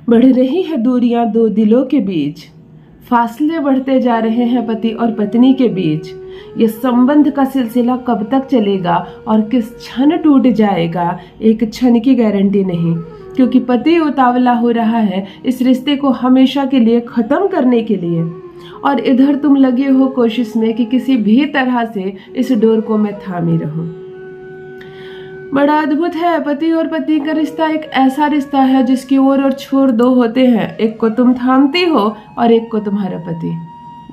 बढ़ रही है दूरियां दो दिलों के बीच, फासले बढ़ते जा रहे हैं पति और पत्नी के बीच। ये संबंध का सिलसिला कब तक चलेगा और किस क्षण टूट जाएगा, एक क्षण की गारंटी नहीं। क्योंकि पति उतावला हो रहा है इस रिश्ते को हमेशा के लिए खत्म करने के लिए, और इधर तुम लगे हो कोशिश में कि किसी भी तरह से इस डोर को मैं थामे रहूं। बड़ा अद्भुत है, पति और पत्नी का रिश्ता एक ऐसा रिश्ता है जिसकी ओर और छोर दो होते हैं। एक को तुम थामती हो और एक को तुम्हारा पति।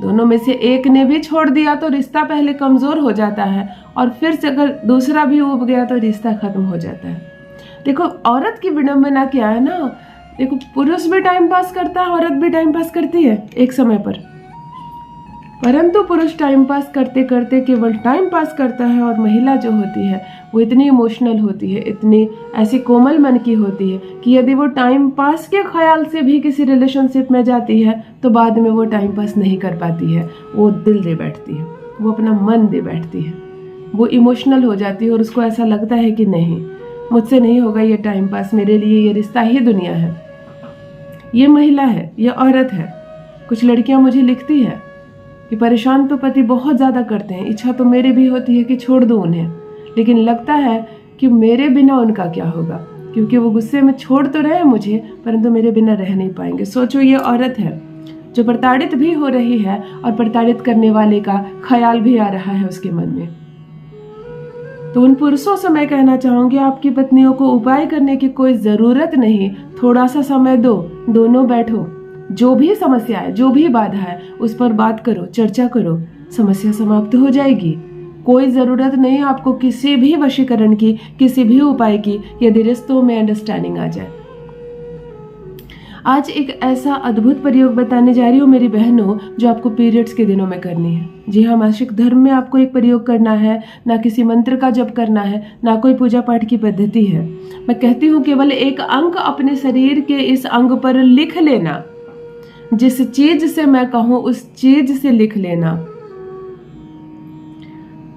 दोनों में से एक ने भी छोड़ दिया तो रिश्ता पहले कमजोर हो जाता है, और फिर से अगर दूसरा भी उब गया तो रिश्ता खत्म हो जाता है। देखो औरत की विडंबना क्या है ना, देखो पुरुष भी टाइम पास करता है, औरत भी टाइम पास करती है एक समय पर, परंतु पुरुष टाइम पास करते करते केवल टाइम पास करता है, और महिला जो होती है वो इतनी इमोशनल होती है, इतनी ऐसी कोमल मन की होती है कि यदि वो टाइम पास के ख्याल से भी किसी रिलेशनशिप में जाती है तो बाद में वो टाइम पास नहीं कर पाती है, वो दिल दे बैठती है, वो अपना मन दे बैठती है, वो इमोशनल हो जाती है, और उसको ऐसा लगता है कि नहीं मुझसे नहीं होगा ये टाइम पास, मेरे लिए ये रिश्ता ही दुनिया है। ये महिला है, ये औरत है। कुछ लड़कियां मुझे लिखती है कि परेशान तो पति बहुत ज़्यादा करते हैं, इच्छा तो मेरी भी होती है कि छोड़ दूँ उन्हें, लेकिन लगता है कि मेरे बिना उनका क्या होगा, क्योंकि वो गुस्से में छोड़ तो रहे मुझे परंतु मेरे बिना रह नहीं पाएंगे। सोचो ये औरत है जो प्रताड़ित भी हो रही है, और प्रताड़ित करने वाले का ख्याल भी आ रहा है उसके मन में। तो उन पुरुषों से मैं कहना चाहूँगी, आपकी पत्नियों को उपाय करने की कोई ज़रूरत नहीं, थोड़ा सा समय दो, दोनों बैठो, जो भी समस्या है, जो भी बाधा है उस पर बात करो, चर्चा करो, समस्या समाप्त हो जाएगी। कोई ज़रूरत नहीं आपको किसी भी वशीकरण की, किसी भी उपाय की, यदि रिश्तों में अंडरस्टैंडिंग आ जाए। आज एक ऐसा अद्भुत प्रयोग बताने जा रही हूँ मेरी बहनों, जो आपको पीरियड्स के दिनों में करनी है। जी हाँ, मासिक धर्म में आपको एक प्रयोग करना है, ना किसी मंत्र का जप करना है, ना कोई पूजा पाठ की पद्धति है। मैं कहती हूँ केवल एक अंक अपने शरीर के इस अंग पर लिख लेना, जिस चीज से मैं कहूँ उस चीज से लिख लेना।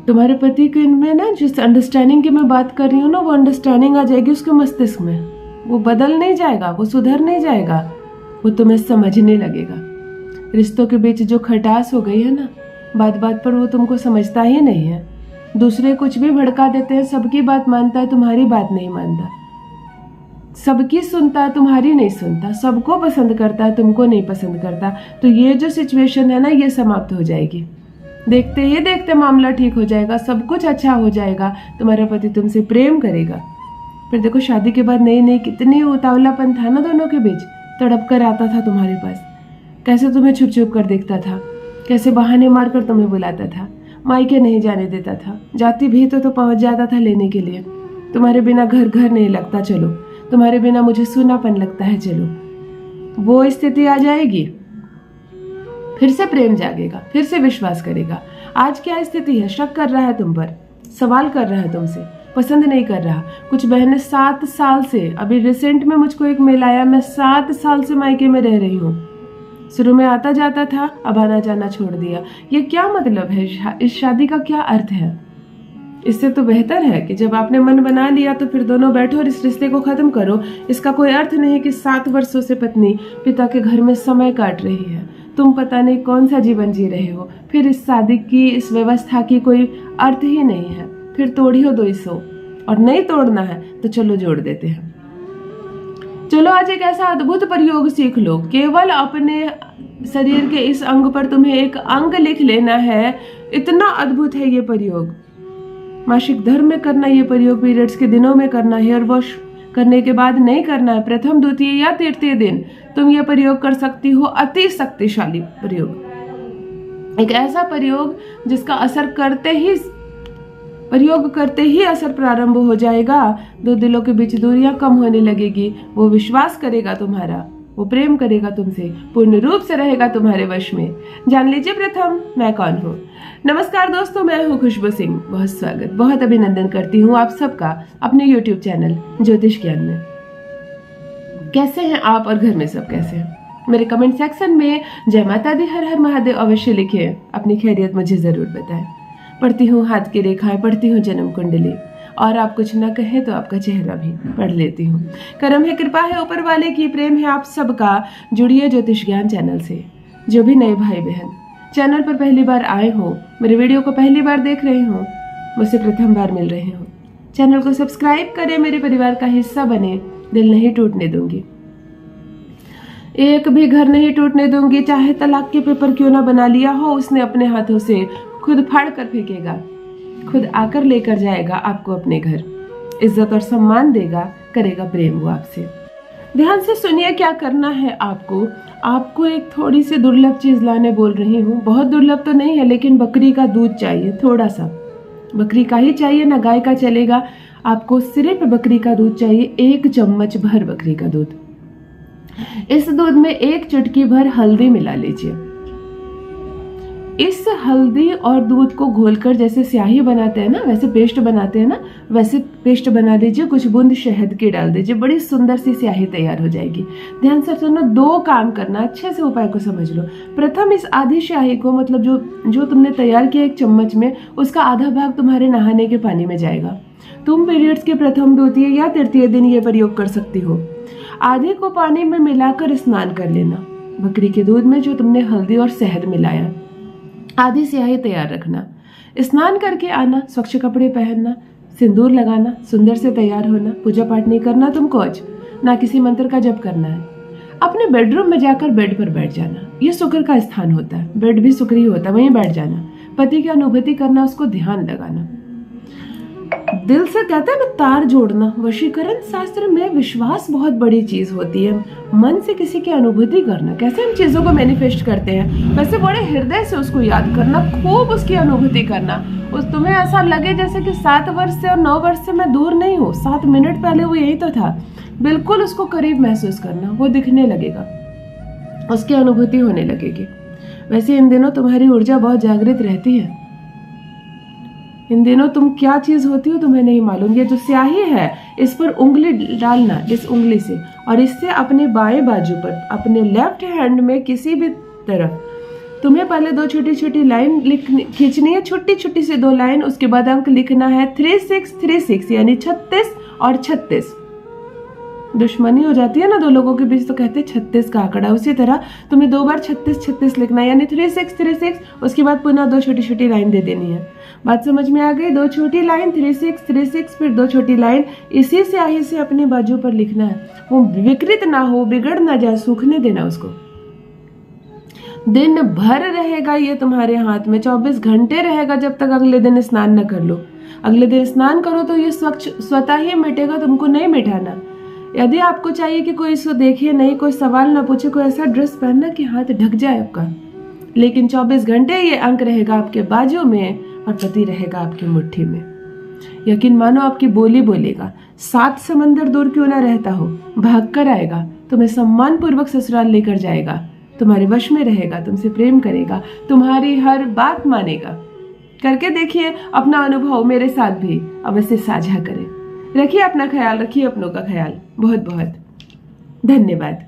तुम्हारे पति के इनमें ना जिस अंडरस्टैंडिंग की मैं बात कर रही हूँ ना, वो अंडरस्टैंडिंग आ जाएगी उसके मस्तिष्क में। वो बदल नहीं जाएगा, वो सुधर नहीं जाएगा, वो तुम्हें समझने लगेगा। रिश्तों के बीच जो खटास हो गई है ना, बात बात पर वो तुमको समझता ही नहीं है। दूसरे कुछ भी भड़का देते हैं, सबकी बात मानता है, तुम्हारी बात नहीं मानता। सबकी सुनता है, तुम्हारी नहीं सुनता। सबको पसंद करता है, तुमको नहीं पसंद करता। तो ये जो सिचुएशन है ना, ये समाप्त हो जाएगी। देखते ही देखते मामला ठीक हो जाएगा, सब कुछ अच्छा हो जाएगा। तुम्हारा पति तुमसे प्रेम करेगा। फिर देखो शादी के बाद नई नई कितनी उतावलापन था ना दोनों के बीच। तड़प कर आता था तुम्हारे पास, कैसे तुम्हें छुप छुप कर देखता था, कैसे बहाने मारकर तुम्हें बुलाता था, मायके नहीं जाने देता था, जाती भी तो पहुंच जाता था लेने के लिए। तुम्हारे बिना घर घर नहीं लगता, चलो तुम्हारे बिना मुझे सूनापन लगता है, चलो। वो स्थिति आ जाएगी, फिर से प्रेम जागेगा, फिर से विश्वास करेगा। आज क्या स्थिति है? शक कर रहा है तुम पर, सवाल कर रहा है तुमसे, पसंद नहीं कर रहा। कुछ बहनें 7 साल से, अभी रिसेंट में मुझको एक मेल आया, मैं 7 साल से मायके में रह रही हूँ। शुरू में आता जाता था, अब आना जाना छोड़ दिया। ये क्या मतलब है? इस शादी का क्या अर्थ है? इससे तो बेहतर है कि जब आपने मन बना लिया तो फिर दोनों बैठो और इस रिश्ते को खत्म करो। इसका कोई अर्थ नहीं कि 7 वर्षों से पत्नी पिता के घर में समय काट रही है, तुम पता नहीं कौन सा जीवन जी रहे हो। फिर इस शादी की, इस व्यवस्था की कोई अर्थ ही नहीं है। फिर तोड़ियो 200, और नहीं तोड़ना है तो चलो जोड़ देते हैं। चलो आज एक ऐसा अद्भुत प्रयोग सीख लो। केवल अपने शरीर के इस अंग पर तुम्हें एक अंग लिख लेना है। इतना अद्भुत है ये प्रयोग। मासिक धर्म में करना ये प्रयोग, पीरियड्स के दिनों में करना, हेयर वॉश करने के बाद नहीं करना है। प्रथम, द्वितीय या तृतीय दिन तुम ये प्रयोग कर सकती हो। अति शक्तिशाली प्रयोग, एक ऐसा प्रयोग जिसका असर प्रयोग करते ही असर प्रारंभ हो जाएगा। दो दिलों के बीच दूरियां कम होने लगेगी। वो विश्वास करेगा तुम्हारा, वो प्रेम करेगा तुमसे, पूर्ण रूप से रहेगा तुम्हारे वश में। जान लीजिए प्रथम मैं कौन हूँ। नमस्कार दोस्तों, मैं हूँ खुशबू सिंह। बहुत स्वागत, बहुत अभिनंदन करती हूँ आप सबका अपने YouTube चैनल ज्योतिष ज्ञान में। कैसे हैं आप और घर में सब कैसे हैं? मेरे कमेंट सेक्शन में जय माता दी, हर हर महादेव अवश्य लिखिए। अपनी खैरियत मुझे जरूर बताएं। पढ़ती हूँ हाथ की रेखाएं, पढ़ती हूँ जन्म कुंडली, और आप कुछ ना कहें तो आपका चेहरा भी पढ़ लेती हूँ। कर्म है, कृपा है ऊपर वाले की, प्रेम है आप सबका। जुड़िए ज्योतिष ज्ञान चैनल से। जो भी नए भाई बहन चैनल पर पहली बार आए हो, मेरे वीडियो को पहली बार देख रहे हो, मुझसे प्रथम बार मिल रहे हो, चैनल को सब्सक्राइब करें, मेरे परिवार का हिस्सा बने। दिल नहीं टूटने दूंगी, एक भी घर नहीं टूटने दूंगी। चाहे तलाक के पेपर क्यों ना बना लिया हो, उसने अपने हाथों से खुद फाड़ कर फेंकेगा, खुद आकर लेकर जाएगा आपको अपने घर, इज्जत और सम्मान देगा, करेगा प्रेम वो आपसे। ध्यान से सुनिए क्या करना है आपको। आपको एक थोड़ी सी दुर्लभ चीज लाने बोल रही हूँ। बहुत दुर्लभ तो नहीं है, लेकिन बकरी का दूध चाहिए, थोड़ा सा बकरी का ही चाहिए, ना गाय का चलेगा। आपको सिर्फ बकरी का दूध चाहिए, 1 चम्मच भर बकरी का दूध। इस दूध में 1 चुटकी भर हल्दी मिला लीजिए। इस हल्दी और दूध को घोलकर जैसे स्याही बनाते हैं ना, वैसे पेस्ट बनाते हैं ना, वैसे पेस्ट बना दीजिए। कुछ बूंद शहद की डाल दीजिए, बड़ी सुंदर सी स्याही तैयार हो जाएगी। ध्यान से सुनो, 2 काम करना, अच्छे से उपाय को समझ लो। प्रथम, इस आधी स्याही को, मतलब जो तुमने तैयार किया 1 चम्मच में, उसका आधा भाग तुम्हारे नहाने के पानी में जाएगा। तुम पीरियड्स के प्रथम, द्वितीय या तृतीय दिन ये प्रयोग कर सकती हो। आधे को पानी में मिलाकर स्नान कर लेना, बकरी के दूध में जो तुमने हल्दी और शहद मिलाया। आधी स्याही तैयार रखना, स्नान करके आना, स्वच्छ कपड़े पहनना, सिंदूर लगाना, सुंदर से तैयार होना। पूजा पाठ नहीं करना तुमको आज, ना किसी मंत्र का जप करना है। अपने बेडरूम में जाकर बेड पर बैठ जाना, ये शुक्र का स्थान होता है, बेड भी शुक्र ही होता है, वहीं बैठ जाना। पति की अनुभूति करना, उसको ध्यान लगाना, दिल से कहते हैं ना तार जोड़ना। वशीकरण शास्त्र में विश्वास बहुत बड़ी चीज होती है। मन से किसी की अनुभूति करना, कैसे हम चीजों को मैनिफेस्ट करते हैं, वैसे बड़े हृदय से उसको याद करना, खूब उसकी अनुभूति करना। उस तुम्हें ऐसा लगे जैसे कि 7 वर्ष से और 9 वर्ष से मैं दूर नहीं हूँ, 7 मिनट पहले वो यही तो था। बिल्कुल उसको करीब महसूस करना, वो दिखने लगेगा, उसकी अनुभूति होने लगेगी। वैसे इन दिनों तुम्हारी ऊर्जा बहुत जागृत रहती है। इन दिनों तुम क्या चीज होती हो तुम्हें नहीं मालूम। ये जो स्याही है, इस पर उंगली डालना, इस उंगली से, और इससे अपने बाएं बाजू पर, अपने लेफ्ट हैंड में किसी भी तरफ, तुम्हें पहले 2 छोटी छोटी लाइन खींचनी है, छोटी छोटी सी 2 लाइन। उसके बाद अंक लिखना है 3636, यानी 36 और 36। दुश्मनी हो जाती है ना 2 लोगों के बीच, तो कहते हैं 36 का आंकड़ा। उसी तरह तुम्हें 2 बार 3636 लिखना है, यानी 3636। उसके बाद पुनः 2 छोटी छोटी लाइन दे देनी है। बात समझ में आ गई? 2 छोटी लाइन, 3636, फिर 2 छोटी लाइन, इसी स्याही से अपनी बाजू पर लिखना है। वो विकृत ना हो, बिगड़ ना जाए, सूखने देना उसको। दिन भर रहेगा ये तुम्हारे हाथ में, 24 घंटे रहेगा, जब तक अगले दिन स्नान न कर लो। अगले दिन स्नान करो तो ये स्वतः ही मिटेगा, तुमको नहीं मिटाना। यदि आपको चाहिए कि कोई इसको देखे नहीं, कोई सवाल ना पूछे, कोई ऐसा ड्रेस पहनना कि हाथ ढक जाए आपका, लेकिन 24 घंटे ये अंक रहेगा आपके बाजू में और पति रहेगा आपकी मुट्ठी में। यकीन मानो, आपकी बोली बोलेगा, 7 समंदर दूर क्यों ना रहता हो, भाग कर आएगा, तुम्हें सम्मान पूर्वक ससुराल लेकर जाएगा, तुम्हारे वश में रहेगा, तुमसे प्रेम करेगा, तुम्हारी हर बात मानेगा। करके देखिए, अपना अनुभव मेरे साथ भी अवश्य साझा करें। रखिए अपना ख्याल, रखिए अपनों का ख्याल। बहुत बहुत धन्यवाद।